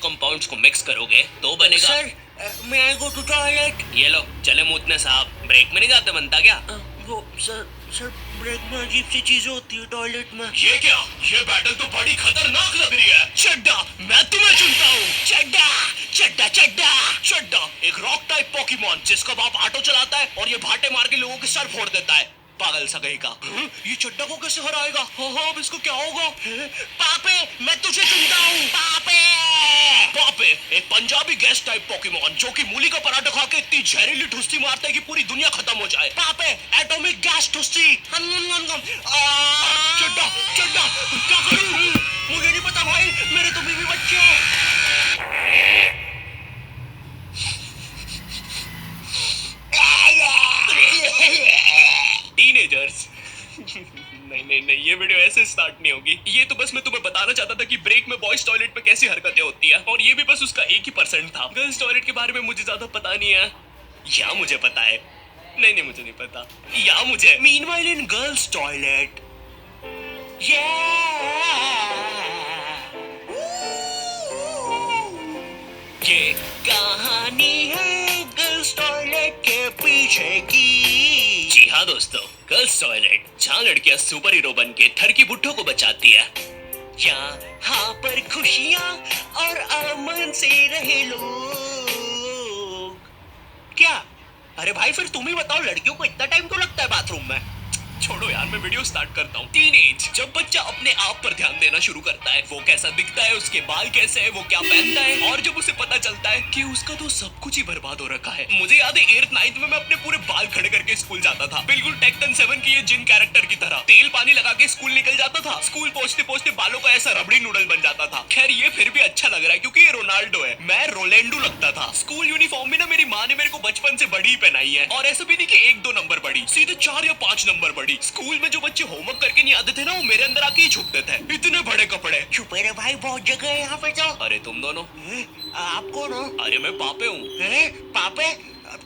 Compounds को mix करोगे तो बनेगा। सर, मैं आई गो टू टॉयलेट। ये लो चले मूतने साहब, ब्रेक में नहीं जाते बनता क्या? वो सर ब्रेक में अजीब सी चीजें होती है टॉयलेट में। ये क्या? ये बैटल तो बड़ी खतरनाक लग रही है। चड्डा, मैं तुम्हें चुनता हूँ। चड्डा चड्डा चड्डा चड्डा एक रॉक टाइप पोकेमॉन जिसका बाप ऑटो चलाता है और ये भाटे मार के लोगों के सर फोड़ देता है। पागल सा कहीं का। ये चड्डा को कैसे हराएगा? हाँ अब इसको क्या होगा? पापे, मैं तुझे चुनता हूँ। पापे पापे एक पंजाबी गैस टाइप पोकेमॉन जो कि मूली का पराठा खा के इतनी जहरीली ठुस्सी मारता है कि पूरी दुनिया खत्म हो जाए। पापे एटॉमिक गैस ठुस्सी। चड्डा चड्डा क्या करूं? मुझे नहीं पता भाई, मेरे तो बीवी बच्चे हैं। टीनेजर्स। नहीं ये वीडियो ऐसे स्टार्ट नहीं होगी। ये तो बस मैं तुम्हें बताना चाहता था कि ब्रेक में बॉयज टॉयलेट में कैसी हरकतें होती है, और ये भी बस उसका 1% था। गर्ल्स टॉयलेट के बारे में मुझे ज्यादा पता नहीं है, या मुझे पता है? नहीं मुझे नहीं पता, या मुझे। मीनवाइल इन गर्ल्स टॉयलेट ये कहानी है गर्ल्स टॉयलेट के पीछे की। जी हाँ दोस्तों, गर्ल्स टॉयलेट जहाँ लड़कियाँ सुपर हीरो बन के थर की बुड्ढों को बचाती है। यहाँ पर खुशियाँ और अमन से रहे लोग। क्या? अरे भाई फिर तुम ही बताओ, लड़कियों को इतना टाइम क्यों लगता है बाथरूम में? छोड़ो यार, मैं वीडियो स्टार्ट करता हूँ। टीनेज, जब बच्चा अपने आप पर ध्यान देना शुरू करता है, वो कैसा दिखता है, उसके बाल कैसे है, वो क्या पहनता है, और जब उसे पता चलता है कि उसका तो सब कुछ ही बर्बाद हो रखा है। मुझे याद है 8th 9th में मैं अपने पूरे बाल खड़े करके स्कूल जाता था, बिल्कुल टेक्टन 7 की ये जिन कैरेक्टर की तरह। तेल पानी लगा के स्कूल निकल जाता था। स्कूल पहुंचते पहुंचते बालों का ऐसा रबड़ी नूडल बन जाता था। खैर ये फिर भी अच्छा लग रहा है क्योंकि ये रोनाल्डो है, मैं रोलेंडो लगता था। स्कूल यूनिफॉर्म में ना मेरी माँ ने मेरे को बचपन से बड़ी पहनाई है, और ऐसा भी नहीं कि 1-2 नंबर बड़ी, सीधे 4 या 5 नंबर बड़ी। स्कूल में जो बच्चे होमवर्क करके नहीं आते थे ना, वो मेरे अंदर आके ही छुपते थे। इतने बड़े कपड़े। छुपे रे भाई, बहुत जगह है यहाँ पे तो। अरे तुम दोनों? आप कौन हो? अरे मैं पापे हूँ। पापे?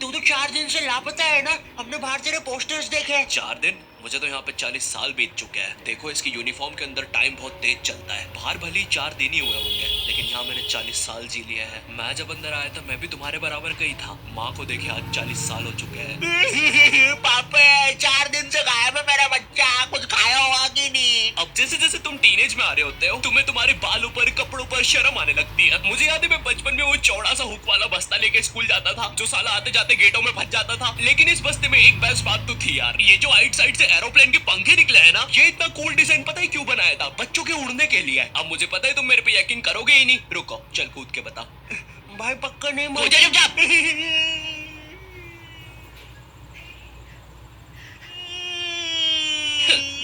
तू तो 4 दिन से लापता है ना, हमने बाहर तेरे पोस्टर्स देखे। 4 दिन? मुझे तो यहाँ पे 40 साल बीत चुके हैं। देखो इसकी यूनिफॉर्म के अंदर टाइम बहुत तेज चलता है। बाहर भले ही 4 दिन ही हुए होंगे, लेकिन यहाँ मैंने 40 साल जी लिए हैं। मैं जब अंदर आया था मैं भी तुम्हारे बराबर का ही था। माँ को देखे आज 40 साल हो चुके हैं। पापे 4 दिन से गायब है मेरा बच्चा, कुछ खाया होगा कि नहीं? अब जैसे जैसे तुम टीनेज में आ रहे होते हो, तुम्हें तुम्हारे बालों पर, कपड़ों पर शर्म आने लगती है। मुझे याद है मैं बचपन में वो चौड़ा सा हुक वाला बस्ता लेके स्कूल जाता था, जो साला आते जाते गेटों में फंस जाता था। लेकिन इस बस्ते में एक बेस्ट बात तो थी यार, ये जो आइट साइड से एरोप्लेन के पंखे निकले हैं ना, ये इतना कूल डिजाइन पता है क्यों बनाया था? बच्चों के उड़ने के लिए। अब मुझे पता है तुम मेरे पे यकीन करोगे ही नहीं। रुको चल कूद के बता। भाई पक्का नहीं? मुझे चुपचाप।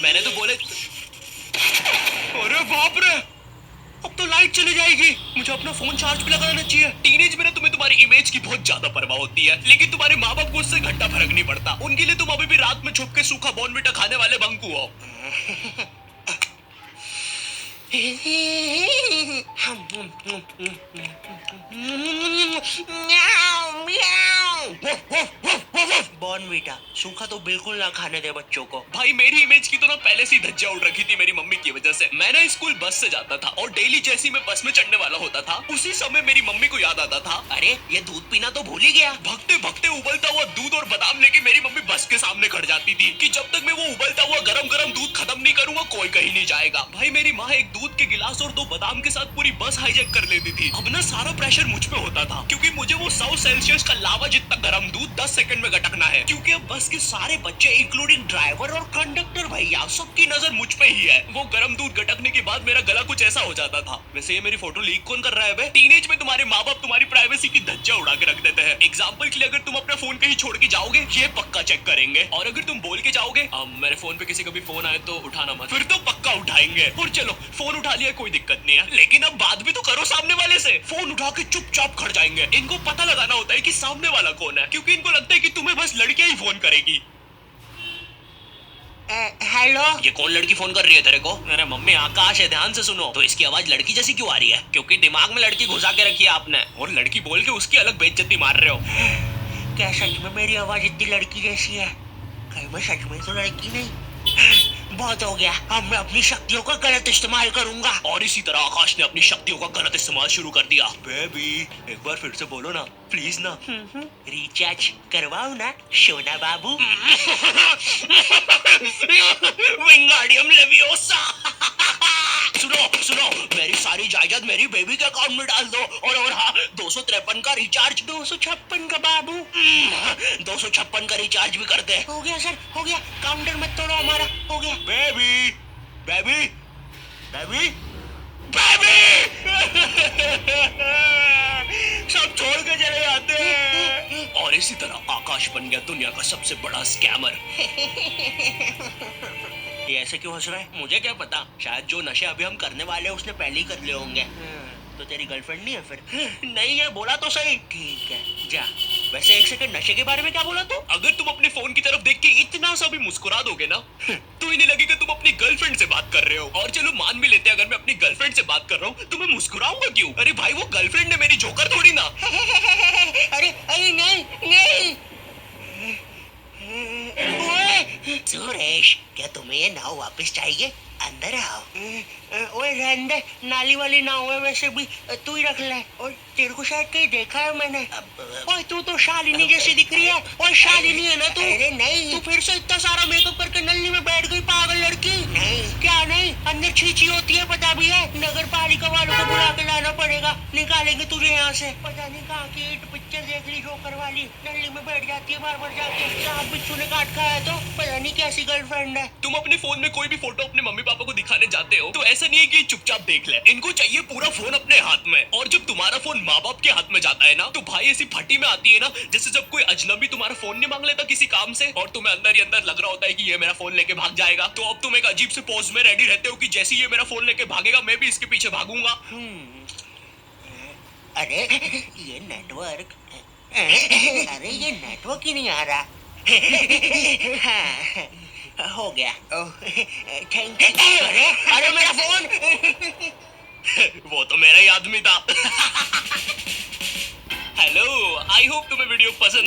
मैंने तो बोले। अरे बाप रे, अब तो लाइट चली जाएगी। मुझे अपना फोन चार्ज पे लगाना चाहिए। टीनेज में ना तुम्हें तुम्हारी इमेज की बहुत ज्यादा परवाह होती है, लेकिन तुम्हारे माँ बाप को उससे घंटा फर्क नहीं पड़ता। उनके लिए तुम अभी भी रात में छुप के सूखा बॉर्नविटा खाने वाले बंकू हो। बॉर्नवीटा सूखा तो बिल्कुल ना खाने दे बच्चों को। भाई मेरी इमेज की तो ना पहले से ही धज्जियां उड़ रखी थी मेरी मम्मी की वजह से। मैं ना स्कूल बस से जाता था, और डेली जैसी मैं बस में चढ़ने वाला होता था, उसी समय मेरी मम्मी को याद आता था, अरे ये दूध पीना तो भूल ही गया। भगते भगते उबलता हुआ दूध और बादाम लेके मेरी मम्मी बस के सामने खड़ जाती थी कि जब तक मैं वो उबलता हुआ गरम गरम दूध खत्म नहीं करूंगा कोई कहीं नहीं जाएगा। भाई मेरी माँ एक दूध के गिलास और 2 बादाम के साथ पूरी बस हाईजैक कर लेती थी। अब ना सारा प्रेशर मुझ पे होता था, क्योंकि मुझे वो 100 सेल्सियस का लावा जितना गर्म दूध 10 सेकंड में गटकना है। क्योंकि अब बस के सारे बच्चे इंक्लूडिंग ड्राइवर और कंडक्टर भैया सबकी नजर मुझ पे ही है। वो गर्म दूध गटकने के बाद मेरा गला कुछ ऐसा हो जाता था। वैसे ये मेरी फोटो लीक कौन कर रहा है बे? टीनेज में तुम्हारे माँ बाप तुम्हारी प्राइवेसी की धज्जियां उड़ा के रख देते हैं। एग्जाम्पल के लिए अगर तुम अपना फोन कहीं छोड़ के जाओगे, ये पक्का चेक करेंगे, और अगर तुम बोल के जाओगे मेरे फोन पे किसी का भी फोन आए तो उठाना मत, फिर तो पक्का उठाएंगे। और चलो फोन उठा लिया कोई दिक्कत नहीं है, लेकिन अब बात भी तो करो सामने वाले से। फोन उठा के चुपचाप खड़ जाएंगे। इनको पता लगाना होता है कि सामने वाला कौन है, क्योंकि इनको लगता है कि तुम्हें बस लड़कियां ही फोन करेगी। हेलो, ये कौन लड़की फोन कर रही है तेरे को? अरे मम्मी आकाश है, ध्यान से सुनो। तो इसकी आवाज लड़की जैसी क्यों आ रही है? क्योंकि दिमाग में लड़की घुसा के रखी है आपने, और लड़की बोल के उसकी अलग बेइज्जती मार रहे हो। क्या सच में मेरी आवाज इतनी लड़की जैसी है? कहीं मैं सच में तो लड़की नहीं? बहुत हो गया। अब मैं अपनी शक्तियों का गलत इस्तेमाल करूंगा। और इसी तरह आकाश ने अपनी शक्तियों का गलत इस्तेमाल शुरू कर दिया। बेबी एक बार फिर से बोलो ना प्लीज ना। रिचार्ज करवाओ ना सोना बाबू। विंगाडियम लेवियोसा। सुनो सुनो, मेरी सारी जायदाद मेरी बेबी के अकाउंट में डाल दो। और हाँ, 253 का रिचार्ज। 256 का बाबू। 256 का रिचार्ज भी कर दे। हो गया सर, हो गया। काउंटर मत तोड़ो हमारा। हो गया। Baby baby baby baby. सब छोड़ के चले जाते हैं। और इसी तरह आकाश बन गया दुनिया का सबसे बड़ा स्कैमर। ये ऐसे क्यों हंस रहा है? मुझे क्या पता, शायद जो नशे अभी हम करने वाले हैं उसने पहले ही कर लिए होंगे। तो तेरी गर्लफ्रेंड नहीं है फिर? नहीं है, बोला तो सही। ठीक है जा। वैसे एक सेकंड, नशे के बारे में क्या बोला तू? अगर तुम अपने फोन की तरफ देख के इतना सा भी मुस्कुरा दोगे ना तो इन्हें लगेगा तुम अपनी गर्लफ्रेंड से बात कर रहे हो। और चलो मान भी लेते हैं अगर मैं अपनी गर्लफ्रेंड से बात कर रहा हूँ तो मैं मुस्कुराऊंगा क्यों? अरे भाई वो गर्लफ्रेंड है मेरी, जोकर थोड़ी ना। अरे अरे नहीं नहीं। ओए सुरेश, क्या तुम्हें ये नाव वापस चाहिए? अंदर आओ। ओए रहने दे, नाली वाली नाव है वैसे भी, तू ही रख ले। और तेरे को शायद कहीं देखा है मैंने। ओए तू तो शालिनी जैसी दिख रही है। ओए शालिनी है ना तू? अरे नहीं, तू फिर से इतना सारा मेकअप करके नल्ली में बैठ गई पागल लड़की। नहीं क्या नहीं, अंदर छींची होती है पता भी है। नगर पालिका वालों को बुला के लाना पड़ेगा, निकालेंगे तुझे यहाँ से। पता नहीं कहाँ की हिट पिक्चर देख ली जोकर वाली, नल्ली में बैठ जाती है बार बार जाके। सांप बिच्छू ने काट खाया तो पता नहीं कैसी गर्लफ्रेंड है। तुम अपने फोन में कोई भी फोटो अपने मम्मी पापा को दिखाने जाते हो तो ऐसा नहीं है कि चुपचाप देख ले, इनको चाहिए पूरा फोन अपने हाथ में। और जब तुम्हारा फोन माँ बाप के हाथ में जाता है ना तो भाई ऐसी फटी में आती है ना, जैसे जब कोई अजनबी तुम्हारा फोन नहीं मांग लेता किसी काम से और तुम्हें अंदर ही अंदर लग रहा होता है कि ये मेरा फोन लेके भाग जाएगा। तो अब तुम एक अजीब से पोज में रेडी रहते हो कि जैसे ये मेरा फोन लेके भागेगा मैं भी इसके पीछे भागूंगा। अरे ये नेटवर्क, अरे ये नेटवर्क ही नहीं आ रहा। हाँ, हो गया। Thank you. अरे अरे मेरा फोन। वो तो मेरा ही आदमी था। हेलो, आई होप तुम्हें वीडियो पसंद